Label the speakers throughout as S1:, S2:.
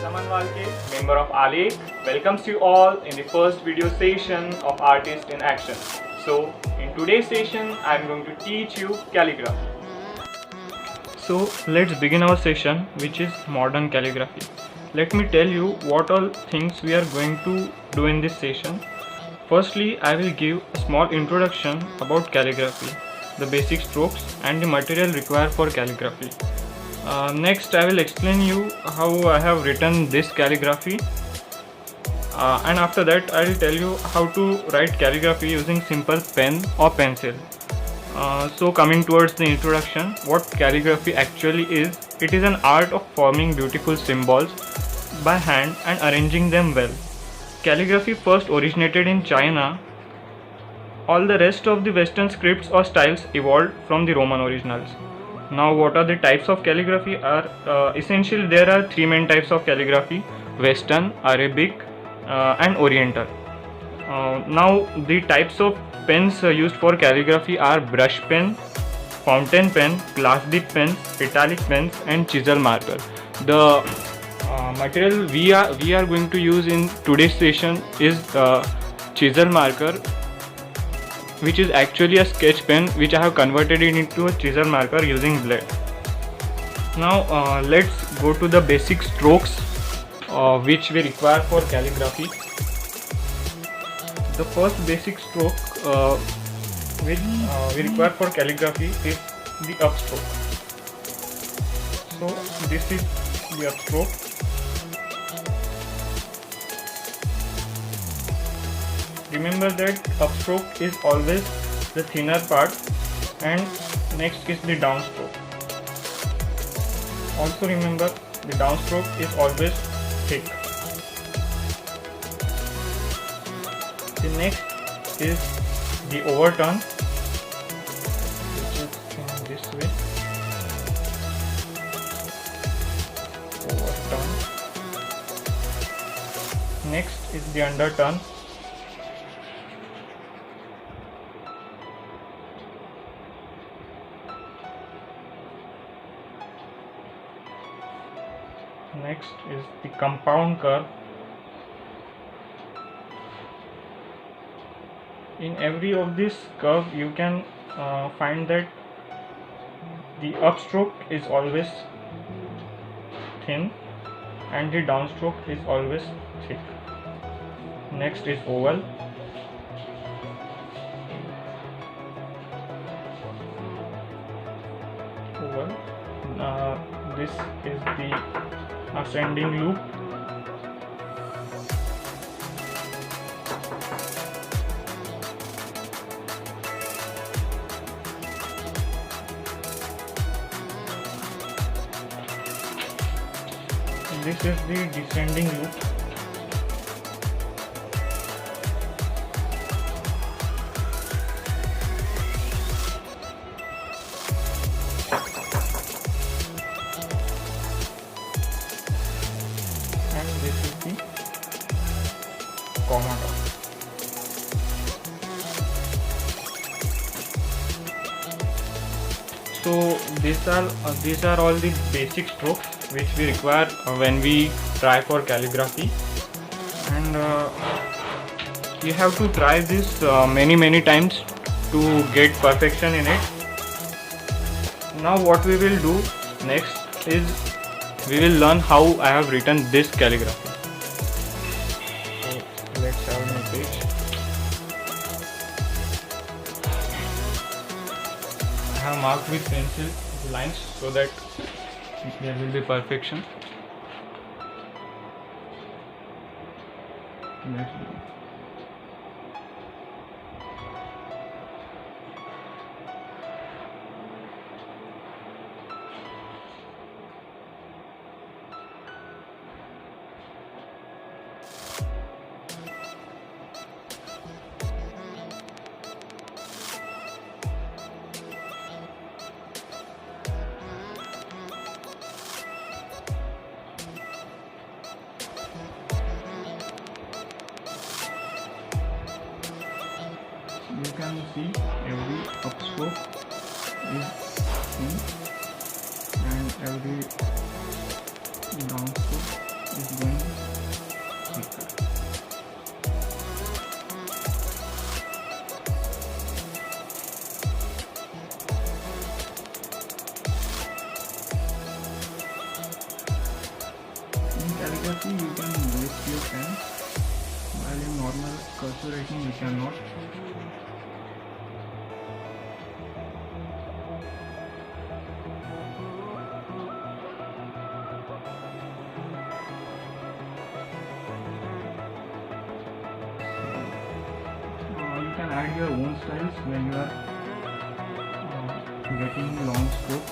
S1: Aman Walke, member of ALE, welcomes you all in the first video session of Artist in Action. So, in today's session, I am going to teach you calligraphy. So, let's begin our session, which is modern calligraphy. Let me tell you what all things we are going to do in this session. Firstly, I will give a small introduction about calligraphy, the basic strokes and the material required for calligraphy. Next, I will explain you how I have written this calligraphy, and after that I will tell you how to write calligraphy using simple pen or pencil. So coming towards the introduction, what calligraphy actually is, it is an art of forming beautiful symbols by hand and arranging them well. Calligraphy first originated in China. All the rest of the Western scripts or styles evolved from the Roman originals. Now, what are the types of calligraphy? Essentially there are three main types of calligraphy: Western, Arabic, and Oriental. Now, the types of pens used for calligraphy are brush pen, fountain pen, glass dip pens, italic pens, and chisel marker. The material we are going to use in today's session is chisel marker, which is actually a sketch pen which I have converted it into a chisel marker using blade. Now let's go to the basic strokes which we require for calligraphy. The first basic stroke which we require for calligraphy is the upstroke. So this is the upstroke. Remember that upstroke is always the thinner part, and next is the downstroke. Also remember, the downstroke is always thick. The next is the overturn, which is in this way. Overturn. Next is the underturn. Next is the compound curve. In every of this curve you can find that the upstroke is always thin and the downstroke is always thick. Next is oval. This is the ascending loop. This is the descending loop. And this is the comma dot. So these are all the basic strokes which we require when we try for calligraphy, and you have to try this many times to get perfection in it. Now what we will do next is we will learn how I have written this calligraphy. So let's have a new page. I have marked with pencil the lines so that there will be perfection. Let's do it. You can see every upstroke is thin and every downstroke is going thicker. In calligraphy you can lift your pen, while in normal cursor writing you cannot. You can add your own styles when you are getting long strokes.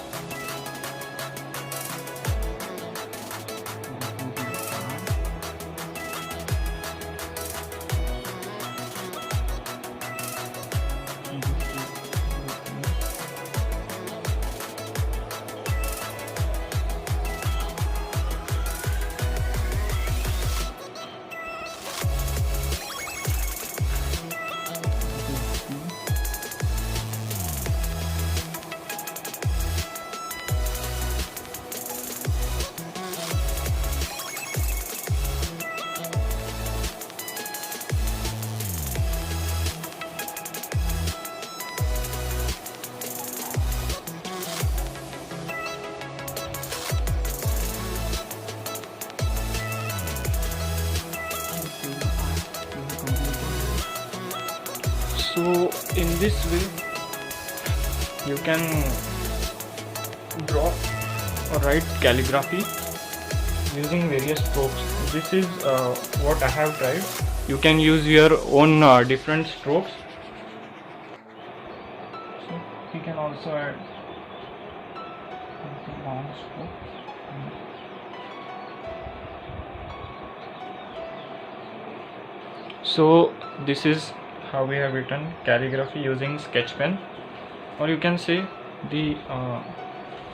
S1: So in this way you can draw or write calligraphy using various strokes. This is what I have tried. You can use your own different strokes. So you can also add long stroke. So this is how we have written calligraphy using sketch pen, or you can say the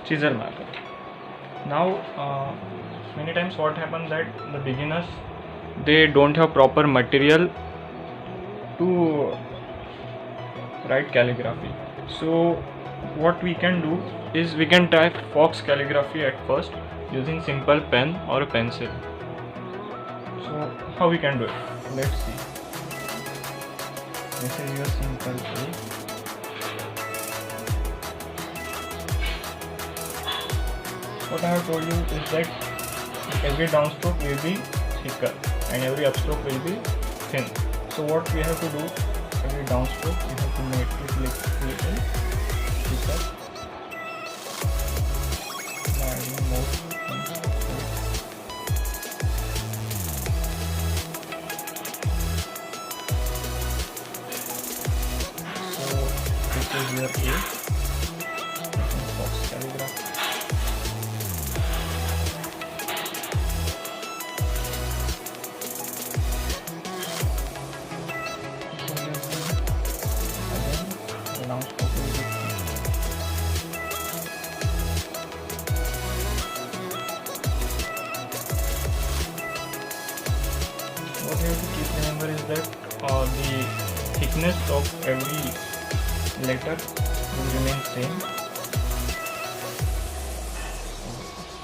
S1: chisel marker. Now many times what happens that the beginners, they don't have proper material to write calligraphy. So what we can do is we can try fox calligraphy at first using simple pen or a pencil. So how we can do it? Let's see. This is your simple A. What I have told you is that every downstroke will be thicker and every upstroke will be thin. So what we have to do, every downstroke we have to make it little thicker by adding more things. This is your A, fox calligraphy. Again, the long stroke will be thin. What you have to keep remember is that the thickness of every letter will remain same.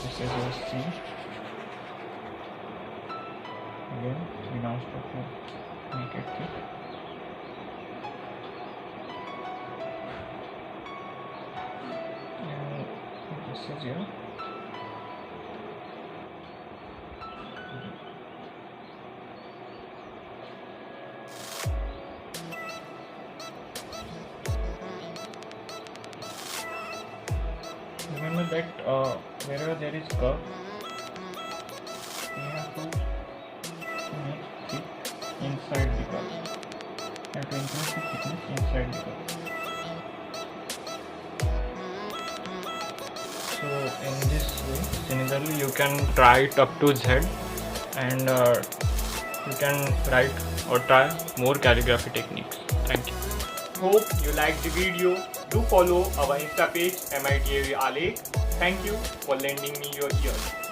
S1: This is your C. Again, we now start to make it thick. And this is your remember that wherever there is curve, we have to make thick inside the curve. We have to increase the thickness inside the curve. So in this way, similarly you can try it up to Z, and you can write or try more calligraphy techniques. Thank you. Hope you liked the video. Do follow our Insta page MITAV Alekh. Thank you for lending me your ears.